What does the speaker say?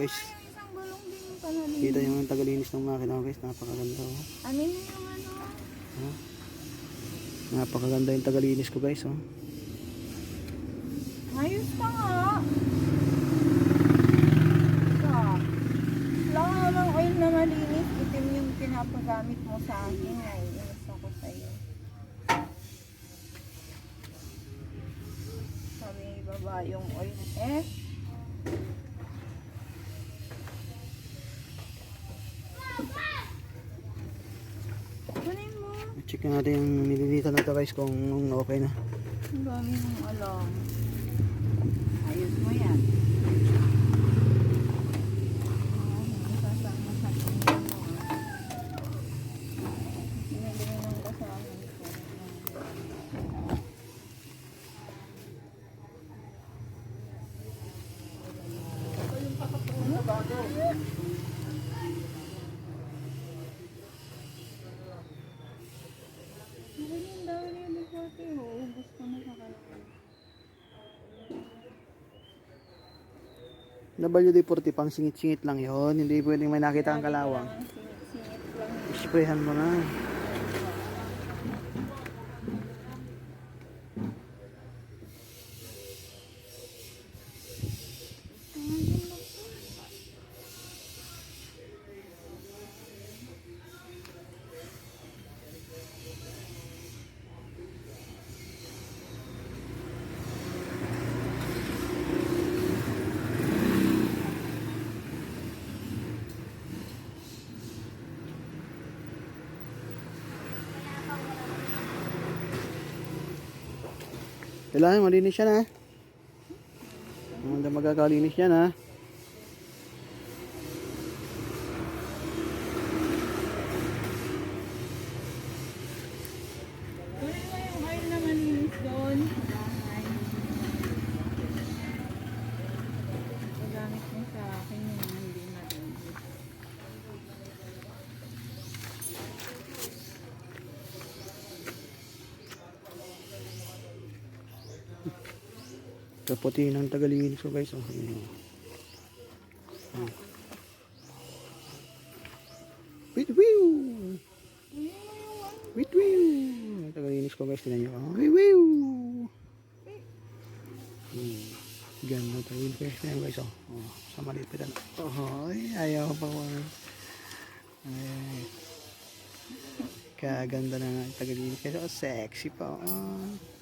guys. Isang balong din yung palalinis. Kita yung tagalinis ng makina guys. Napakaganda oh. Ano na yung ano? Oh. Napakaganda yung tagalinis ko guys oh. Ayos pa nga. Wala nga ng oil na malinis. Itim yung pinapagamit mo sa akin. Naiinis ako sa'yo. Sabi ng ibaba yung oil. Kunin mo. Check natin yung nililitan na to guys kung okay na. Ang dami mong alam. Ayos mo yan. Sasama sa tingin mo. Sinilingin ng kasama ko. Ano ba ito? Ganyan daw rin yung bigwate. Ubus ko na sa kalakal. WD-40 pang singit-singit lang yon. Hindi pwedeng may nakita ang kalawang. Singit-singit lang. Sprayhan mo na. Kailangan malinis yan ha. Hindi magkakalinis yan ha. Kunin mo yung oil na malinis doon. Bahay. Magamit mo sa akin yung hindi malinis. Kaputi ng tagalinis ko guys. Oh. Wait, whew! Wait, whew! Tagalinis ko guys. Tinan nyo. Oh. Wait, whew! Ganda tagalinis ko guys. Oh. Oh. Sa maliit pa dyan. Oh, ayaw pa mo. Ay. Kaganda na nga tagalinis guys. Oh, sexy pa. Oh.